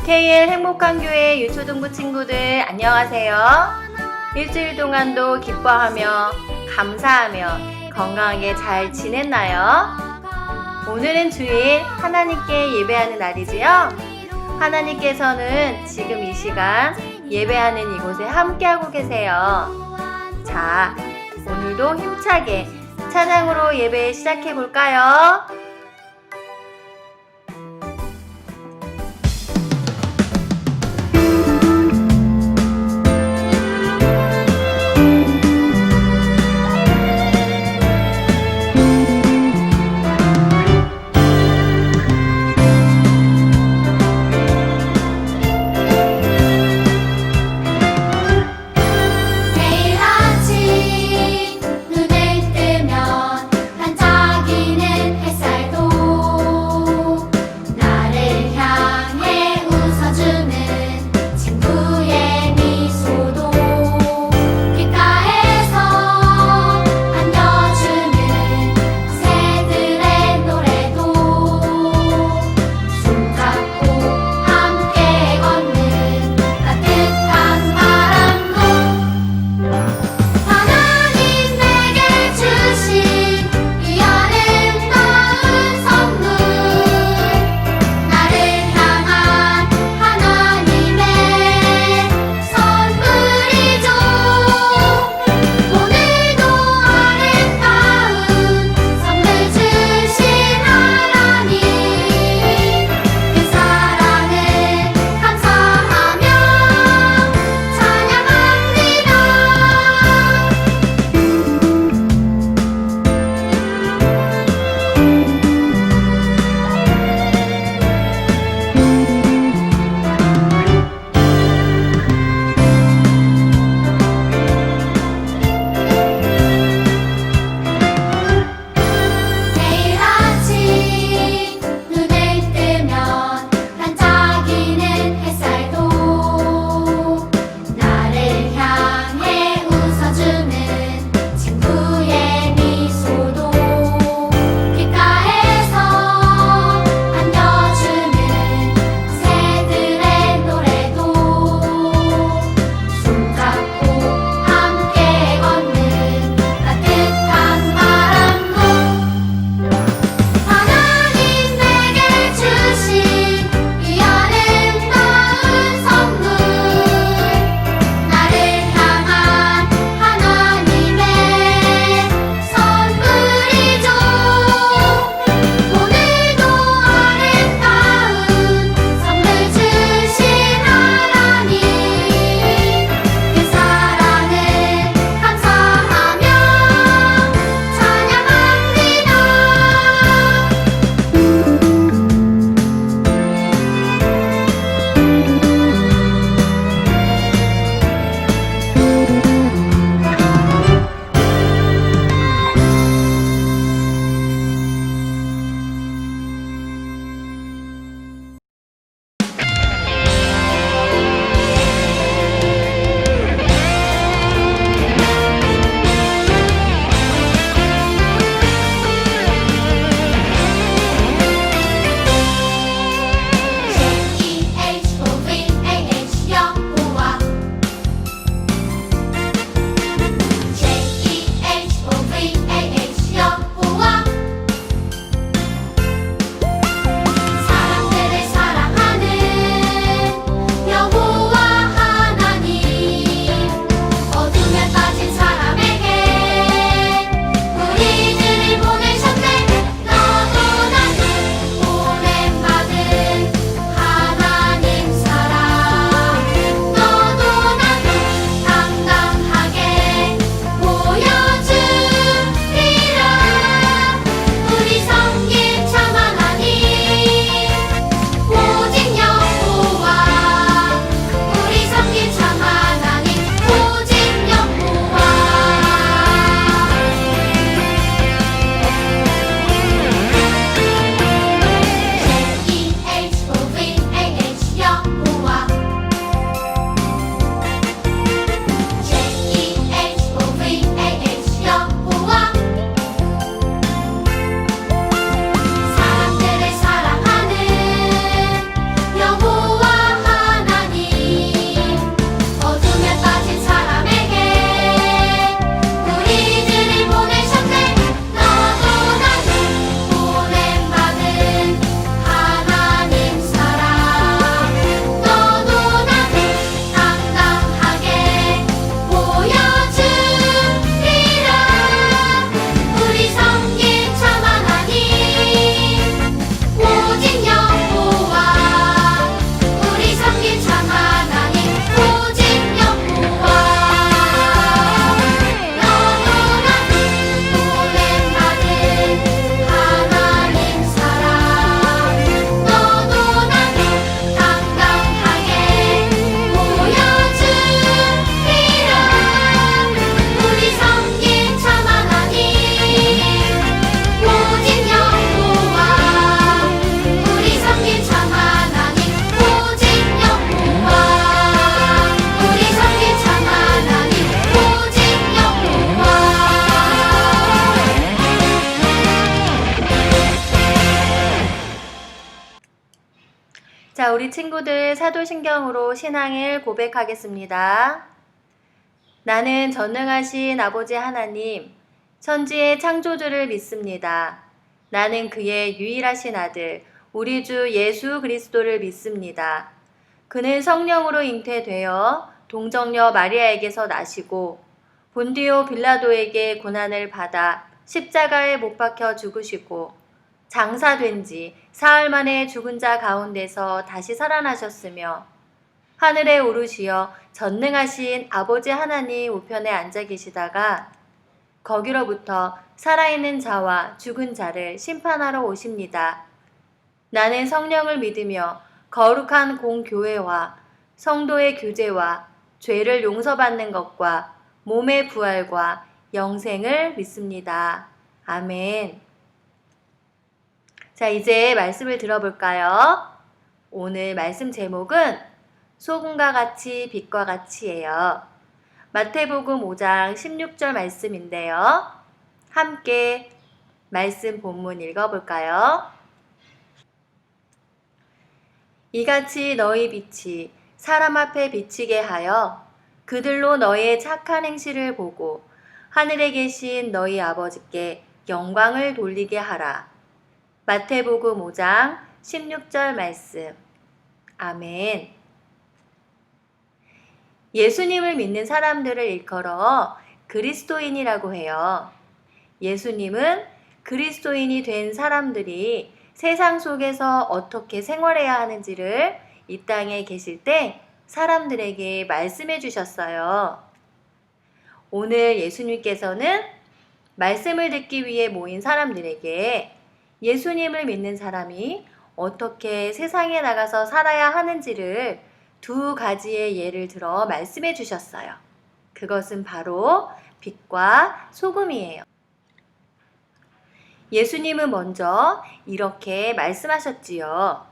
KL 행복한 교회 유초등부 친구들 안녕하세요. 일주일 동안도 기뻐하며 감사하며 건강하게 잘 지냈나요? 오늘은 주일 하나님께 예배하는 날이지요. 하나님께서는 지금 이 시간 예배하는 이곳에 함께하고 계세요. 자, 오늘도 힘차게 찬양으로 예배 시작해 볼까요? 매일 아침 눈을 뜨면 반짝이는 햇살 자, 우리 친구들 사도신경으로 신앙을 고백하겠습니다. 나는 전능하신 아버지 하나님, 천지의 창조주를 믿습니다. 나는 그의 유일하신 아들, 우리 주 예수 그리스도를 믿습니다. 그는 성령으로 잉태되어 동정녀 마리아에게서 나시고 본디오 빌라도에게 고난을 받아 십자가에 못 박혀 죽으시고 장사된 지 사흘 만에 죽은 자 가운데서 다시 살아나셨으며 하늘에 오르시어 전능하신 아버지 하나님 우편에 앉아 계시다가 거기로부터 살아있는 자와 죽은 자를 심판하러 오십니다. 나는 성령을 믿으며 거룩한 공교회와 성도의 교제와 죄를 용서받는 것과 몸의 부활과 영생을 믿습니다. 아멘. 자, 이제 말씀을 들어볼까요? 오늘 말씀 제목은 소금과 같이 빛과 같이예요. 마태복음 5장 16절 말씀인데요. 함께 말씀 본문 읽어볼까요? 이같이 너희 빛이 사람 앞에 비치게 하여 그들로 너의 착한 행실을 보고 하늘에 계신 너희 아버지께 영광을 돌리게 하라. 마태복음 5장 16절 말씀. 아멘. 예수님을 믿는 사람들을 일컬어 그리스도인이라고 해요. 예수님은 그리스도인이 된 사람들이 세상 속에서 어떻게 생활해야 하는지를 이 땅에 계실 때 사람들에게 말씀해 주셨어요. 오늘 예수님께서는 말씀을 듣기 위해 모인 사람들에게 예수님을 믿는 사람이 어떻게 세상에 나가서 살아야 하는지를 두 가지의 예를 들어 말씀해 주셨어요. 그것은 바로 빛과 소금이에요. 예수님은 먼저 이렇게 말씀하셨지요.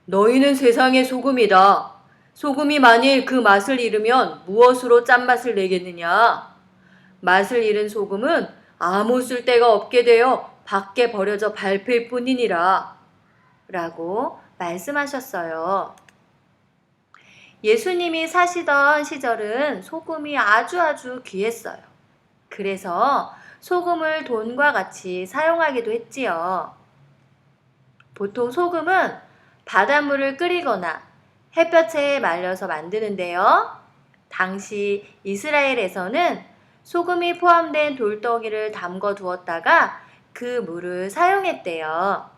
너희는 세상의 소금이다. 소금이 만일 그 맛을 잃으면 무엇으로 짠맛을 내겠느냐? 맛을 잃은 소금은 아무 쓸데가 없게 되어 밖에 버려져 밟힐 뿐이니라. 라고 말씀하셨어요. 예수님이 사시던 시절은 소금이 아주 귀했어요. 그래서 소금을 돈과 같이 사용하기도 했지요. 보통 소금은 바닷물을 끓이거나 햇볕에 말려서 만드는데요. 당시 이스라엘에서는 소금이 포함된 돌덩이를 담궈 두었다가 그 물을 사용했대요.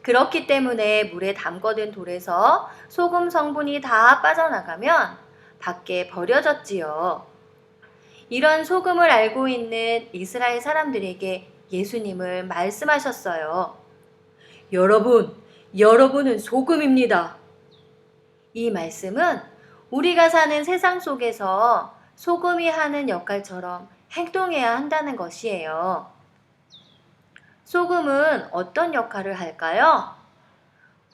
그렇기 때문에 물에 담궈둔 돌에서 소금 성분이 다 빠져나가면 밖에 버려졌지요. 이런 소금을 알고 있는 이스라엘 사람들에게 예수님을 말씀하셨어요. 여러분은 소금입니다. 이 말씀은 우리가 사는 세상 속에서 소금이 하는 역할처럼 행동해야 한다는 것이에요. 소금은 어떤 역할을 할까요?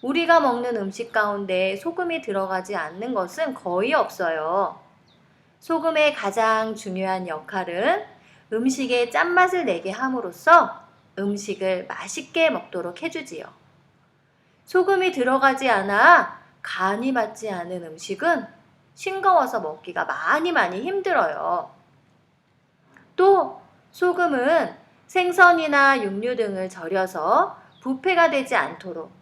우리가 먹는 음식 가운데 소금이 들어가지 않는 것은 거의 없어요. 소금의 가장 중요한 역할은 음식에 짠맛을 내게 함으로써 음식을 맛있게 먹도록 해주지요. 소금이 들어가지 않아 간이 맞지 않은 음식은 싱거워서 먹기가 많이 힘들어요. 또 소금은 생선이나 육류 등을 절여서 부패가 되지 않도록,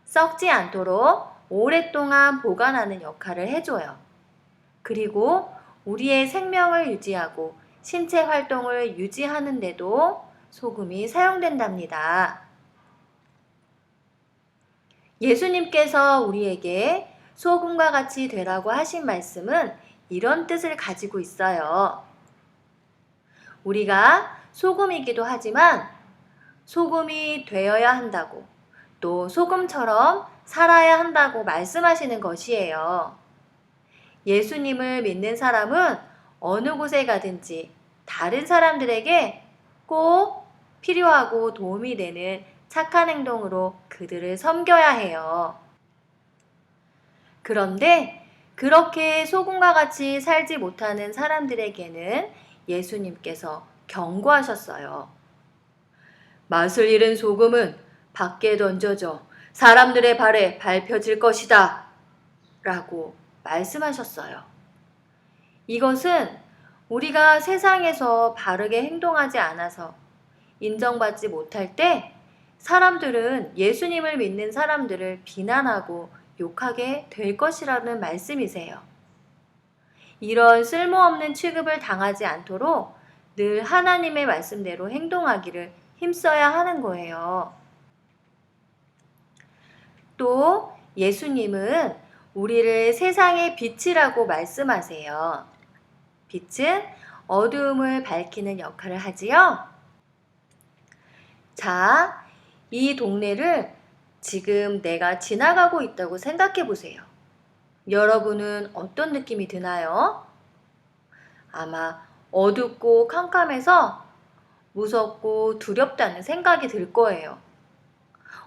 썩지 않도록 오랫동안 보관하는 역할을 해줘요. 그리고 우리의 생명을 유지하고 신체 활동을 유지하는 데도 소금이 사용된답니다. 예수님께서 우리에게 소금과 같이 되라고 하신 말씀은 이런 뜻을 가지고 있어요. 우리가 소금이기도 하지만 소금이 되어야 한다고, 또 소금처럼 살아야 한다고 말씀하시는 것이에요. 예수님을 믿는 사람은 어느 곳에 가든지 다른 사람들에게 꼭 필요하고 도움이 되는 착한 행동으로 그들을 섬겨야 해요. 그런데 그렇게 소금과 같이 살지 못하는 사람들에게는 예수님께서 경고하셨어요. 맛을 잃은 소금은 밖에 던져져 사람들의 발에 밟혀질 것이다. 라고 말씀하셨어요. 이것은 우리가 세상에서 바르게 행동하지 않아서 인정받지 못할 때 사람들은 예수님을 믿는 사람들을 비난하고 욕하게 될 것이라는 말씀이세요. 이런 쓸모없는 취급을 당하지 않도록 늘 하나님의 말씀대로 행동하기를 힘써야 하는 거예요. 또 예수님은 우리를 세상의 빛이라고 말씀하세요. 빛은 어두움을 밝히는 역할을 하지요. 자, 이 동네를 지금 내가 지나가고 있다고 생각해 보세요. 여러분은 어떤 느낌이 드나요? 아마 어둡고 캄캄해서 무섭고 두렵다는 생각이 들 거예요.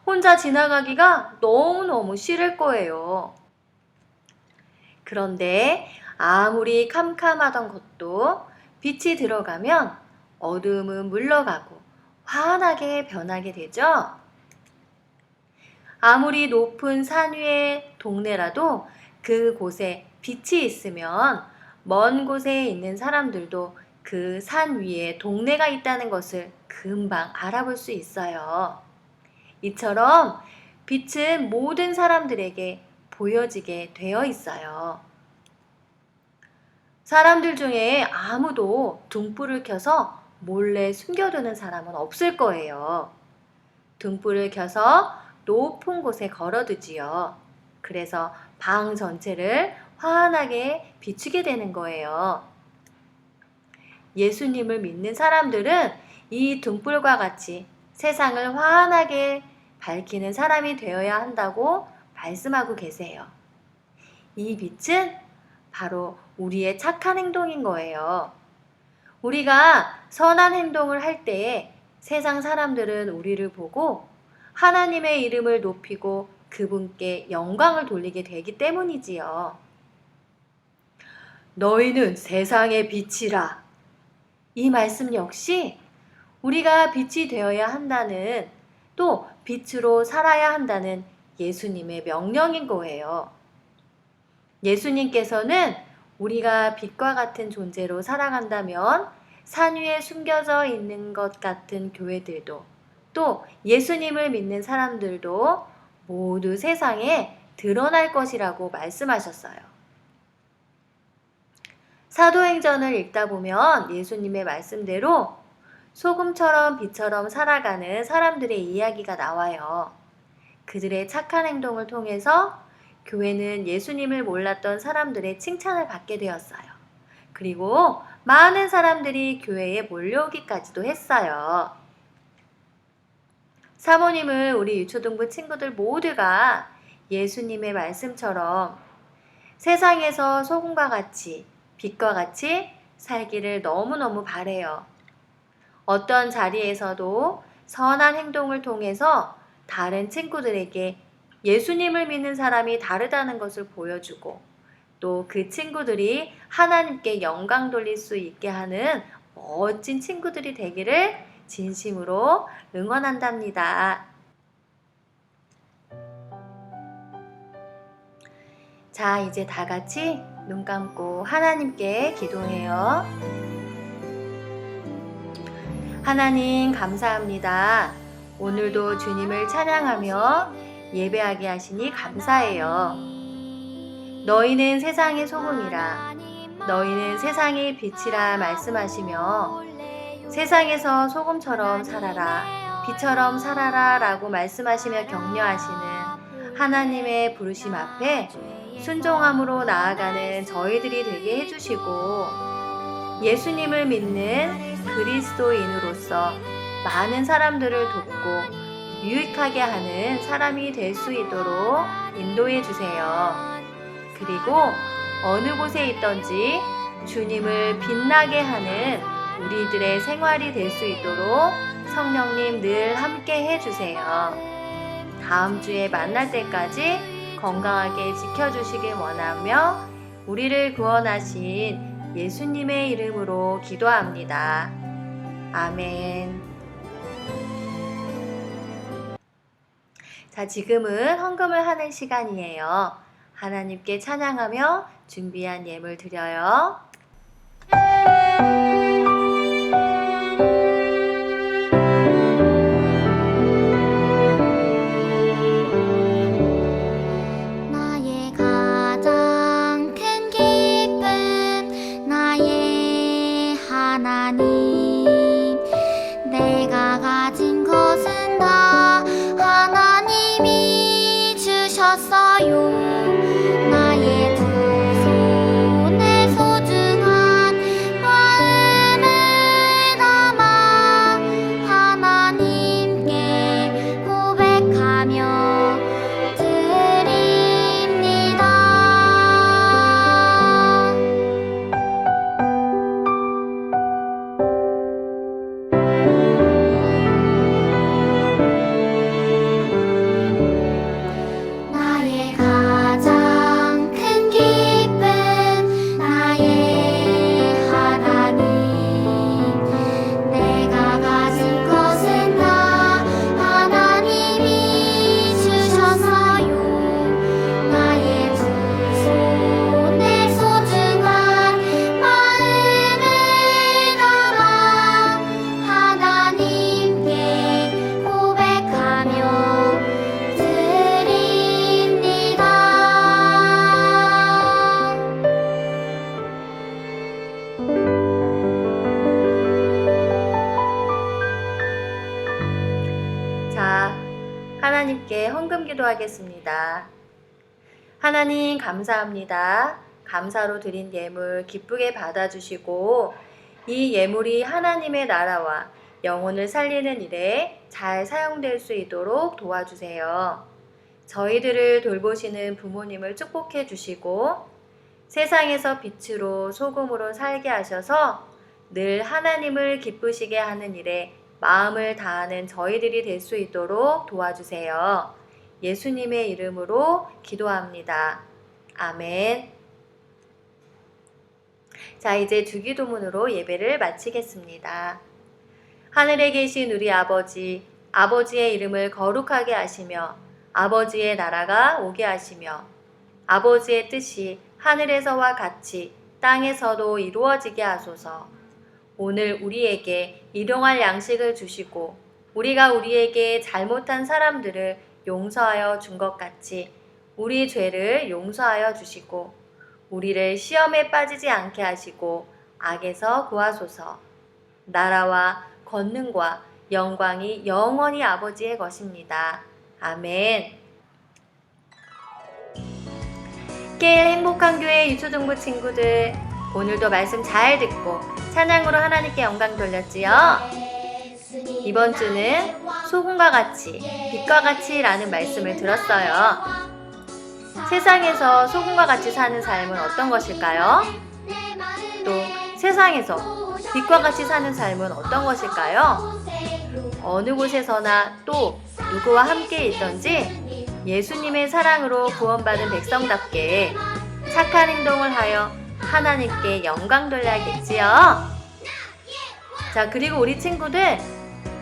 혼자 지나가기가 너무너무 싫을 거예요. 그런데 아무리 캄캄하던 것도 빛이 들어가면 어두움은 물러가고 환하게 변하게 되죠. 아무리 높은 산 위의 동네라도 그곳에 빛이 있으면 먼 곳에 있는 사람들도 그 산 위에 동네가 있다는 것을 금방 알아볼 수 있어요. 이처럼 빛은 모든 사람들에게 보여지게 되어 있어요. 사람들 중에 아무도 등불을 켜서 몰래 숨겨두는 사람은 없을 거예요. 등불을 켜서 높은 곳에 걸어두지요. 그래서 방 전체를 환하게 비추게 되는 거예요. 예수님을 믿는 사람들은 이 등불과 같이 세상을 환하게 밝히는 사람이 되어야 한다고 말씀하고 계세요. 이 빛은 바로 우리의 착한 행동인 거예요. 우리가 선한 행동을 할 때에 세상 사람들은 우리를 보고 하나님의 이름을 높이고 그분께 영광을 돌리게 되기 때문이지요. 너희는 세상의 빛이라. 이 말씀 역시 우리가 빛이 되어야 한다는, 또 빛으로 살아야 한다는 예수님의 명령인 거예요. 예수님께서는 우리가 빛과 같은 존재로 살아간다면 산 위에 숨겨져 있는 것 같은 교회들도, 또 예수님을 믿는 사람들도 모두 세상에 드러날 것이라고 말씀하셨어요. 사도행전을 읽다 보면 예수님의 말씀대로 소금처럼 빛처럼 살아가는 사람들의 이야기가 나와요. 그들의 착한 행동을 통해서 교회는 예수님을 몰랐던 사람들의 칭찬을 받게 되었어요. 그리고 많은 사람들이 교회에 몰려오기까지도 했어요. 사모님은 우리 유초등부 친구들 모두가 예수님의 말씀처럼 세상에서 소금과 같이 빛과 같이 살기를 너무너무 바래요. 어떤 자리에서도 선한 행동을 통해서 다른 친구들에게 예수님을 믿는 사람이 다르다는 것을 보여주고, 또 그 친구들이 하나님께 영광 돌릴 수 있게 하는 멋진 친구들이 되기를 진심으로 응원한답니다. 자, 이제 다 같이 눈 감고 하나님께 기도해요. 하나님 감사합니다. 오늘도 주님을 찬양하며 예배하게 하시니 감사해요. 너희는 세상의 소금이라, 너희는 세상의 빛이라 말씀하시며 세상에서 소금처럼 살아라, 빛처럼 살아라 라고 말씀하시며 격려하시는 하나님의 부르심 앞에 순종함으로 나아가는 저희들이 되게 해주시고, 예수님을 믿는 그리스도인으로서 많은 사람들을 돕고 유익하게 하는 사람이 될 수 있도록 인도해 주세요. 그리고 어느 곳에 있든지 주님을 빛나게 하는 우리들의 생활이 될 수 있도록 성령님 늘 함께 해주세요. 다음 주에 만날 때까지 건강하게 지켜주시길 원하며 우리를 구원하신 예수님의 이름으로 기도합니다. 아멘. 자, 지금은 헌금을 하는 시간이에요. 하나님께 찬양하며 준비한 예물 드려요. 나의 가장 큰 기쁨 나의 하나님 내가 가진 것은 다 하나님이 주셨어요. 나의 두 손에 소중한 마음을 담아 하나님께 고백하며 드립니다. 나의 가장 큰 기쁨 나의 하나님 내가 가진 것은 다 하나님이 주셨어요. 나의 두 손에 소중한 마음을 담아 하나님께 고백하며 드립니다. 자, 하나님께 헌금 기도하겠습니다. 하나님 감사합니다. 감사로 드린 예물 기쁘게 받아주시고 이 예물이 하나님의 나라와 영혼을 살리는 일에 잘 사용될 수 있도록 도와주세요. 저희들을 돌보시는 부모님을 축복해 주시고 세상에서 빛으로 소금으로 살게 하셔서 늘 하나님을 기쁘시게 하는 일에 마음을 다하는 저희들이 될 수 있도록 도와주세요. 예수님의 이름으로 기도합니다. 아멘. 자, 이제 주기도문으로 예배를 마치겠습니다. 하늘에 계신 우리 아버지, 아버지의 이름을 거룩하게 하시며 아버지의 나라가 오게 하시며 아버지의 뜻이 하늘에서와 같이 땅에서도 이루어지게 하소서. 오늘 우리에게 일용할 양식을 주시고 우리가 우리에게 잘못한 사람들을 용서하여 준 것 같이 우리 죄를 용서하여 주시고 우리를 시험에 빠지지 않게 하시고 악에서 구하소서. 나라와 권능과 영광이 영원히 아버지의 것입니다. 아멘. 깨일 행복한 교회 유초등부 친구들, 오늘도 말씀 잘 듣고 찬양으로 하나님께 영광 돌렸지요? 이번 주는 소금과 같이, 빛과 같이 라는 말씀을 들었어요. 세상에서 소금과 같이 사는 삶은 어떤 것일까요? 또 세상에서 빛과 같이 사는 삶은 어떤 것일까요? 어느 곳에서나 또 누구와 함께 있던지 예수님의 사랑으로 구원받은 백성답게 착한 행동을 하여 하나님께 영광 돌려야겠지요. 자, 그리고 우리 친구들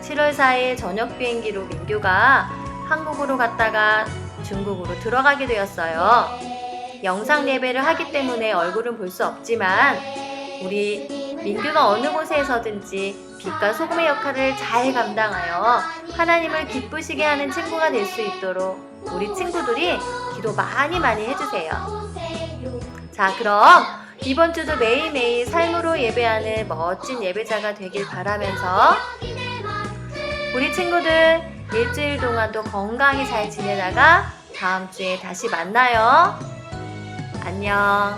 7월 4일 저녁 비행기로 민규가 한국으로 갔다가 중국으로 들어가게 되었어요. 영상 예배를 하기 때문에 얼굴은 볼 수 없지만 우리 민규가 어느 곳에서든지 빛과 소금의 역할을 잘 감당하여 하나님을 기쁘시게 하는 친구가 될 수 있도록 우리 친구들이 기도 많이 해주세요. 자, 그럼 이번 주도 매일매일 삶으로 예배하는 멋진 예배자가 되길 바라면서 우리 친구들 일주일 동안도 건강히 잘 지내다가 다음 주에 다시 만나요. 안녕.